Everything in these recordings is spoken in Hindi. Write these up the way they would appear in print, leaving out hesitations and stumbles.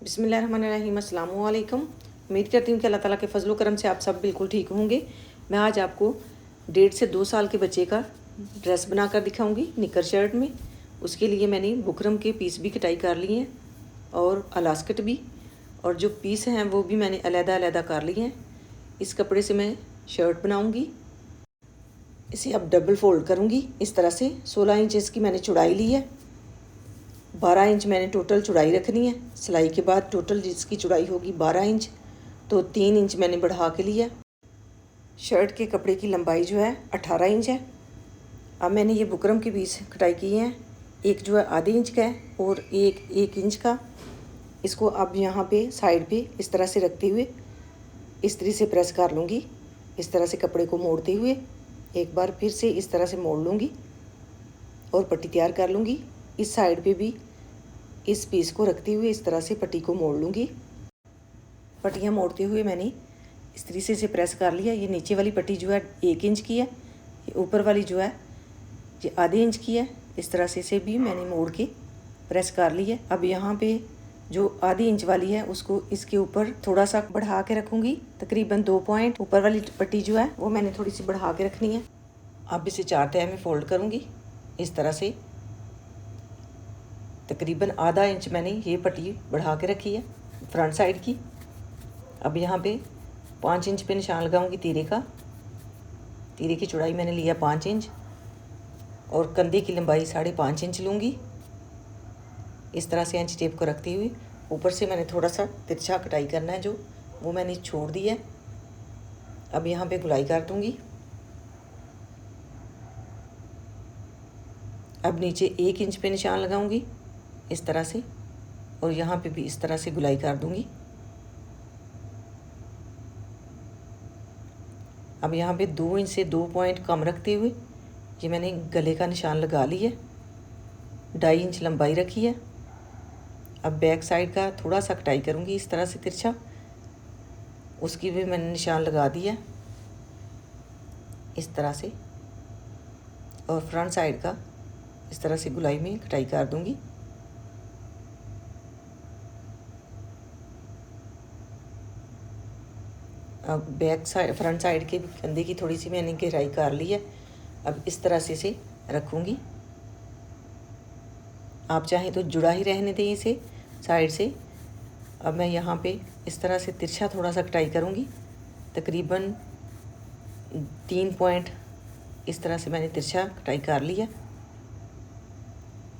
बिस्मिल्लाहिर्रहमानिर्रहीम। अस्सलाम वालेकुम। उम्मीद करती हूँ कि अल्लाह ताला के फजलो करम से आप सब बिल्कुल ठीक होंगे। मैं आज आपको 1.5 से 2 साल के बच्चे का ड्रेस बनाकर दिखाऊंगी निकर शर्ट में। उसके लिए मैंने बुकरम के पीस भी कटाई कर लिए हैं और अलास्कट भी, और जो पीस हैं वो भी मैंने अलग-अलग कर लिए हैं। इस कपड़े से मैं शर्ट बनाऊँगी। इसे अब डबल फोल्ड करूँगी इस तरह से। 16 इंच इसकी मैंने चौड़ाई ली है, 12 इंच मैंने टोटल चौड़ाई रखनी है। सिलाई के बाद टोटल जिसकी चौड़ाई होगी 12 इंच, तो 3 इंच मैंने बढ़ा के लिया। शर्ट के कपड़े की लंबाई जो है 18 इंच है। अब मैंने ये बुकरम के पीस कटाई किए हैं, एक जो है आधे इंच का है और एक 1 इंच का। इसको अब यहाँ पे साइड पे इस तरह से रखते हुए इस तरह से प्रेस कर लूँगी। इस तरह से कपड़े को मोड़ते हुए एक बार फिर से इस तरह से मोड़ लूँगी और पट्टी तैयार कर लूँगी। इस साइड पे भी इस पीस को रखते हुए इस तरह से पट्टी को मोड़ लूँगी। पट्टियाँ मोड़ते हुए मैंने इस तरीके से प्रेस कर लिया। ये नीचे वाली पट्टी जो है 1 इंच की है, ये ऊपर वाली जो है ये आधे इंच की है। इस तरह से इसे भी मैंने मोड़ के प्रेस कर ली है। अब यहाँ पे जो आधी इंच वाली है उसको इसके ऊपर थोड़ा सा बढ़ा के रखूँगी, तकरीबन 2 पॉइंट। ऊपर वाली पट्टी जो है वो मैंने थोड़ी सी बढ़ा के रखनी है। अब इसे 4 तह में फोल्ड करूँगी इस तरह से। तकरीबन आधा इंच मैंने ये पट्टी बढ़ा के रखी है फ्रंट साइड की। अब यहाँ पे 5 इंच पे निशान लगाऊंगी तीरे का। तीरे की चौड़ाई मैंने लिया 5 इंच और कंधे की लंबाई 5.5 इंच लूँगी। इस तरह से इंच टेप को रखते हुए ऊपर से मैंने थोड़ा सा तिरछा कटाई करना है, जो वो मैंने छोड़ दी है। अब यहाँ पे गुलाई कर दूँगी। अब नीचे 1 इंच पे निशान लगाऊंगी इस तरह से, और यहाँ पे भी इस तरह से गुलाई कर दूंगी। अब यहाँ पे 2 इंच से 2 पॉइंट कम रखते हुए ये मैंने गले का निशान लगा लिया। 2.5 इंच लंबाई रखी है। अब बैक साइड का थोड़ा सा कटाई करूँगी इस तरह से तिरछा, उसकी भी मैंने निशान लगा दिया इस तरह से, और फ्रंट साइड का इस तरह से गुलाई में कटाई कर दूँगी। अब बैक साइड फ्रंट साइड के कंधे की थोड़ी सी मैंने गहराई कर ली है। अब इस तरह से इसे रखूँगी। आप चाहें तो जुड़ा ही रहने दें इसे साइड से। अब मैं यहाँ पे इस तरह से तिरछा थोड़ा सा कटाई करूँगी, तकरीबन 3 पॉइंट इस तरह से मैंने तिरछा कटाई कर लिया।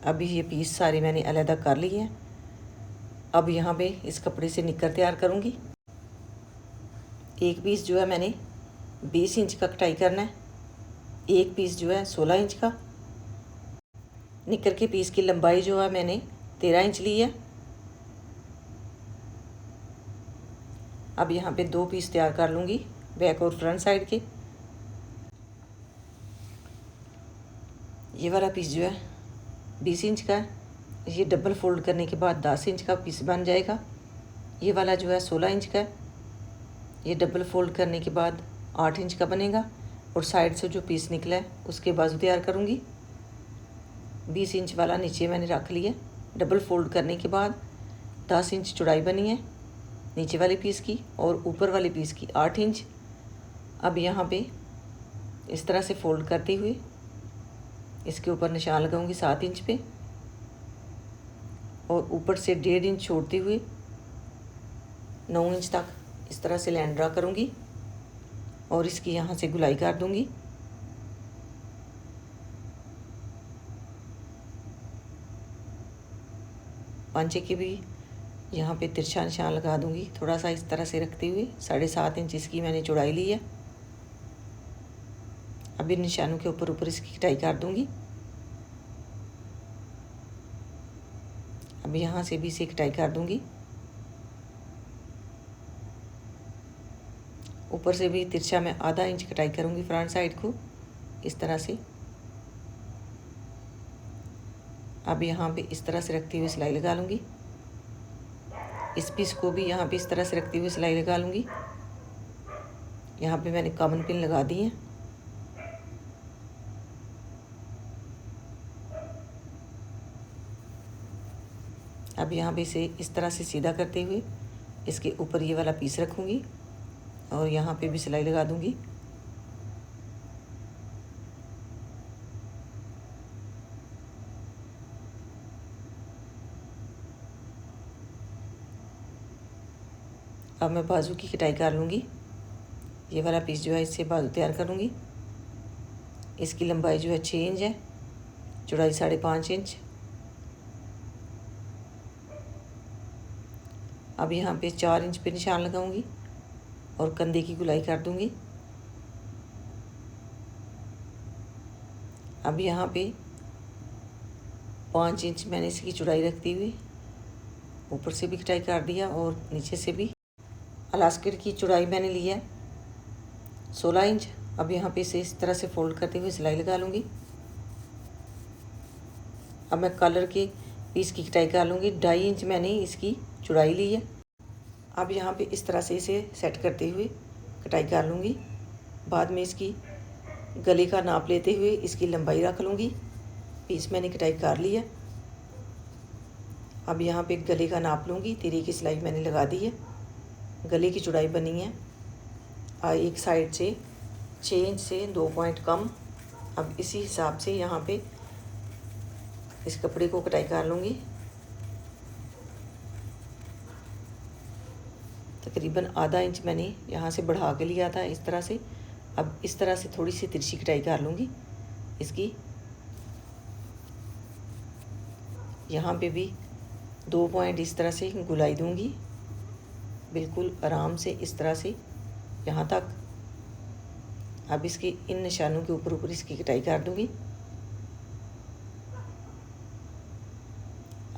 अभी ये पीस सारे मैंने अलग कर लिए हैं। अब यहाँ पे इस कपड़े से निकर तैयार करूँगी। एक पीस जो है मैंने 20 इंच का कटाई करना है, एक पीस जो है 16 इंच का। निकर के पीस की लंबाई जो है मैंने 13 इंच ली है। अब यहाँ पे 2 पीस तैयार कर लूँगी, बैक और फ्रंट साइड के। ये वाला पीस जो है 20 इंच का है, ये डबल फोल्ड करने के बाद 10 इंच का पीस बन जाएगा। ये वाला जो है 16 इंच का है, ये डबल फोल्ड करने के बाद 8 इंच का बनेगा। और साइड से जो पीस निकला है उसके बाजू तैयार करूँगी। 20 इंच वाला नीचे मैंने रख लिया। डबल फोल्ड करने के बाद 10 इंच चौड़ाई बनी है नीचे वाले पीस की और ऊपर वाले पीस की 8 इंच। अब यहाँ पे इस तरह से फोल्ड करते हुए इसके ऊपर निशान लगाऊंगी 7 इंच पे, और ऊपर से 1.5 इंच छोड़ते हुए 9 इंच तक इस तरह से लाइन ड्रा करूँगी और इसकी यहाँ से गुलाई कर दूँगी। पांचे की भी यहाँ पे तिरछा निशान लगा दूँगी, थोड़ा सा इस तरह से रखते हुए। 7.5 इंच इसकी मैंने चौड़ाई ली है। अब इन निशानों के ऊपर ऊपर इसकी कटाई कर दूँगी। अब यहाँ से भी इसे कटाई कर दूँगी। ऊपर से भी तिरछा मैं आधा इंच कटाई करूँगी फ्रंट साइड को इस तरह से। अब यहाँ पे इस तरह से रखते हुए सिलाई लगा लूँगी। इस पीस को भी यहाँ पे इस तरह से रखते हुए सिलाई लगा लूँगी। यहाँ पे मैंने कॉमन पिन लगा दी है। अब यहाँ पे इसे इस तरह से सीधा करते हुए इसके ऊपर ये वाला पीस रखूँगी और यहाँ पे भी सिलाई लगा दूँगी। अब मैं बाजू की कटाई कर लूँगी। ये वाला पीस जो है इससे बाजू तैयार करूँगी। इसकी लंबाई जो है 6 इंच है, चौड़ाई 5.5 इंच। अब यहाँ पे 4 इंच पे निशान लगाऊंगी और कंधे की गुलाई कर दूंगी। अब यहाँ पे 5 इंच मैंने इसकी चौड़ाई रखती हुई ऊपर से भी कटाई कर दिया और नीचे से भी। अलास्टिक की चौड़ाई मैंने ली है 16 इंच। अब यहाँ पे इसे इस तरह से फोल्ड करते हुए सिलाई लगा लूँगी। अब मैं कलर के पीस की कटाई कर लूँगी। 2.5 इंच मैंने इसकी चौड़ाई ली है। अब यहाँ पे इस तरह से इसे सेट करते हुए कटाई कर लूँगी। बाद में इसकी गले का नाप लेते हुए इसकी लंबाई रख लूँगी। पीस मैंने कटाई कर ली है। अब यहाँ पे गले का नाप लूँगी। तिरे की सिलाई मैंने लगा दी है। गले की चौड़ाई बनी है एक साइड से 6 इंच से 2 पॉइंट कम। अब इसी हिसाब से यहाँ पे इस कपड़े को कटाई कर लूँगी। तकरीबन आधा इंच मैंने यहाँ से बढ़ा के लिया था इस तरह से। अब इस तरह से थोड़ी सी तिरछी कटाई कर लूँगी इसकी। यहाँ पे भी 2 पॉइंट इस तरह से गुलाई दूँगी, बिल्कुल आराम से इस तरह से यहाँ तक। अब इसके इन निशानों के ऊपर ऊपर इसकी कटाई कर दूँगी।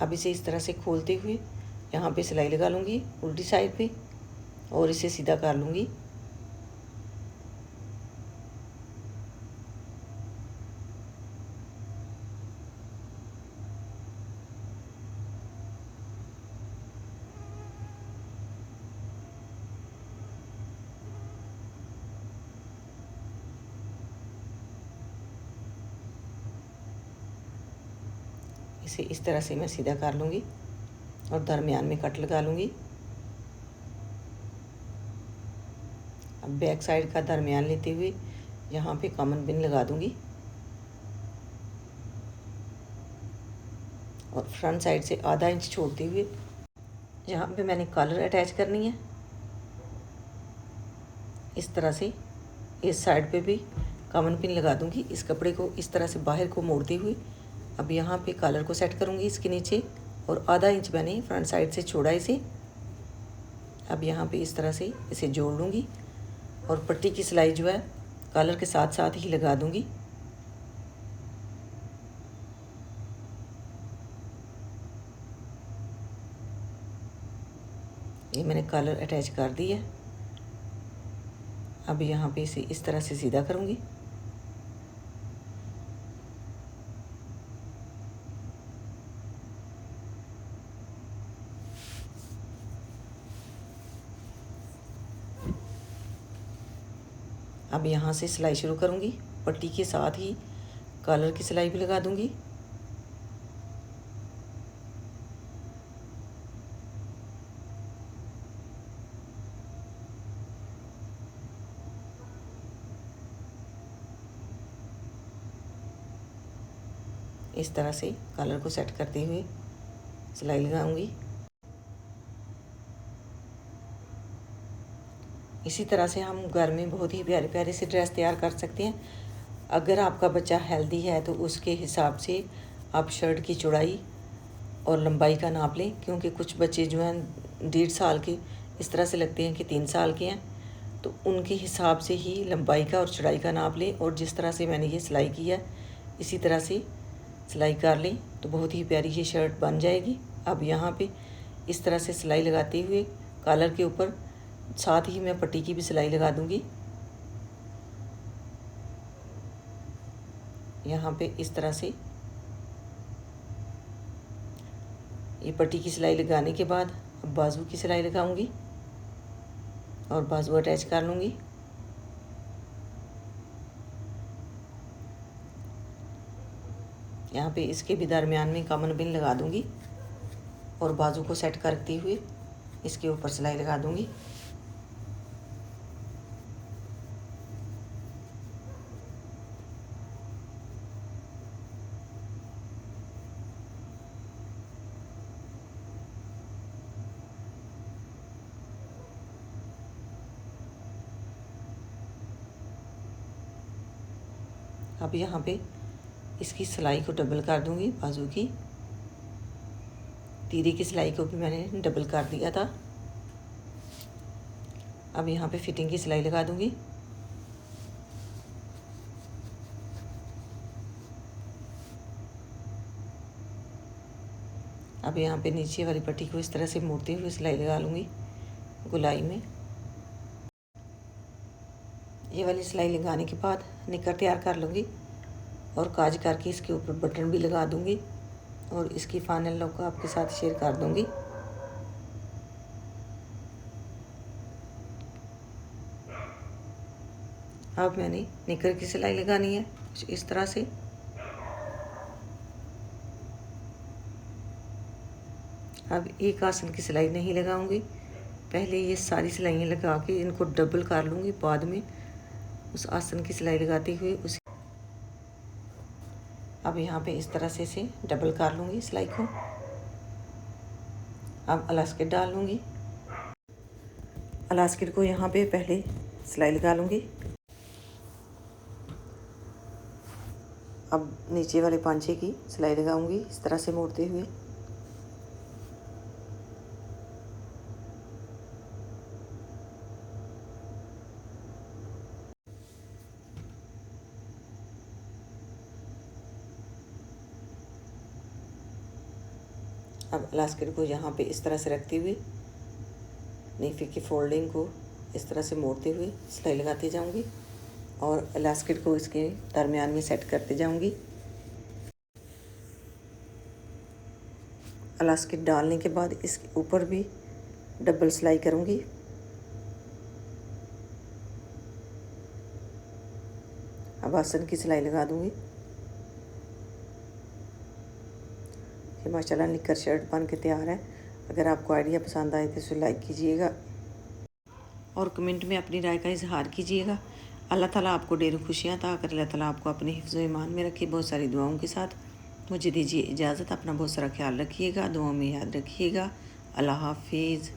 अब इसे इस तरह से खोलते हुए यहाँ पे सिलाई लगा लूँगी उल्टी साइड पे और इसे सीधा कर लूँगी। इसे इस तरह से मैं सीधा कर लूँगी और दरमियान में कट लगा लूँगी। अब बैक साइड का दरमियान लेते हुए यहाँ पे कॉमन पिन लगा दूँगी और फ्रंट साइड से आधा इंच छोड़ते हुए यहाँ पे मैंने कॉलर अटैच करनी है। इस तरह से इस साइड पे भी कॉमन पिन लगा दूँगी। इस कपड़े को इस तरह से बाहर को मोड़ते हुए अब यहाँ पे कॉलर को सेट करूँगी इसके नीचे और आधा इंच मैंने फ्रंट साइड से छोड़ा इसे। अब यहाँ पे इस तरह से इसे जोड़ लूँगी और पट्टी की सिलाई जो है कॉलर के साथ साथ ही लगा दूँगी। ये मैंने कॉलर अटैच कर दी है। अब यहाँ पे इसे इस तरह से सीधा करूँगी। अब यहाँ से सिलाई शुरू करूँगी। पट्टी के साथ ही कॉलर की सिलाई भी लगा दूँगी। इस तरह से कॉलर को सेट करते हुए सिलाई लगाऊंगी। इसी तरह से हम घर में बहुत ही प्यारे प्यारे से ड्रेस तैयार कर सकते हैं। अगर आपका बच्चा हेल्दी है तो उसके हिसाब से आप शर्ट की चौड़ाई और लंबाई का नाप लें, क्योंकि कुछ बच्चे जो हैं 1.5 साल के इस तरह से लगते हैं कि 3 साल के हैं, तो उनके हिसाब से ही लंबाई का और चौड़ाई का नाप लें और जिस तरह से मैंने ये सिलाई की है इसी तरह से सिलाई कर लें तो बहुत ही प्यारी ये शर्ट बन जाएगी। अब यहाँ पे इस तरह से सिलाई लगाते हुए कॉलर के ऊपर साथ ही मैं पट्टी की भी सिलाई लगा दूँगी। यहाँ पे इस तरह से ये पट्टी की सिलाई लगाने के बाद अब बाजू की सिलाई लगाऊंगी और बाजू अटैच कर लूँगी। यहाँ पे इसके भी दरमियान में कॉमन पिन लगा दूँगी। और बाजू को सेट करते हुए इसके ऊपर सिलाई लगा दूंगी। अब यहाँ पे इसकी सिलाई को डबल कर दूंगी। बाजू की तीरे की सिलाई को भी मैंने डबल कर दिया था। अब यहाँ पे फिटिंग की सिलाई लगा दूंगी। अब यहाँ पे नीचे वाली पट्टी को इस तरह से मोड़ते हुए सिलाई लगा लूँगी गोलाई में। ये वाली सिलाई लगाने के बाद निकर तैयार कर लूँगी और काज करके इसके ऊपर बटन भी लगा दूँगी और इसकी फाइनल लुक आपके साथ शेयर कर दूँगी। अब मैंने निकर की सिलाई लगानी है कुछ इस तरह से। अब एक आसन की सिलाई नहीं लगाऊंगी, पहले ये सारी सिलाइयाँ लगा के इनको डबल कर लूँगी, बाद में उस आसन की सिलाई लगाते हुए उस अब यहाँ पे इस तरह से इसे डबल कर लूँगी सिलाई को। अब अलास्केट डाल लूँगी। अलास्केट को यहाँ पे पहले सिलाई लगा लूँगी। अब नीचे वाले पांचे की सिलाई लगाऊंगी इस तरह से मोड़ते हुए। अब इलास्टिक को यहाँ पे इस तरह से रखते हुए नीचे की फोल्डिंग को इस तरह से मोड़ते हुए सिलाई लगाती जाऊंगी और इलास्टिक को इसके दरमियान में सेट करते जाऊंगी। इलास्टिक डालने के बाद इसके ऊपर भी डबल सिलाई करूंगी। अब आसन की सिलाई लगा दूंगी। ये माशाल्लाह निकर शर्ट बन के तैयार है। अगर आपको आइडिया पसंद आए तो इसे लाइक कीजिएगा और कमेंट में अपनी राय का इजहार कीजिएगा। अल्लाह ताला आपको ढेरों खुशियाँ अता करे। अल्लाह ताला आपको अपने हिफ्ज़ व ईमान में रखे। बहुत सारी दुआओं के साथ मुझे दीजिए इजाज़त। अपना बहुत सारा ख्याल रखिएगा, दुआओं में याद रखिएगा। अल्लाह हाफिज़।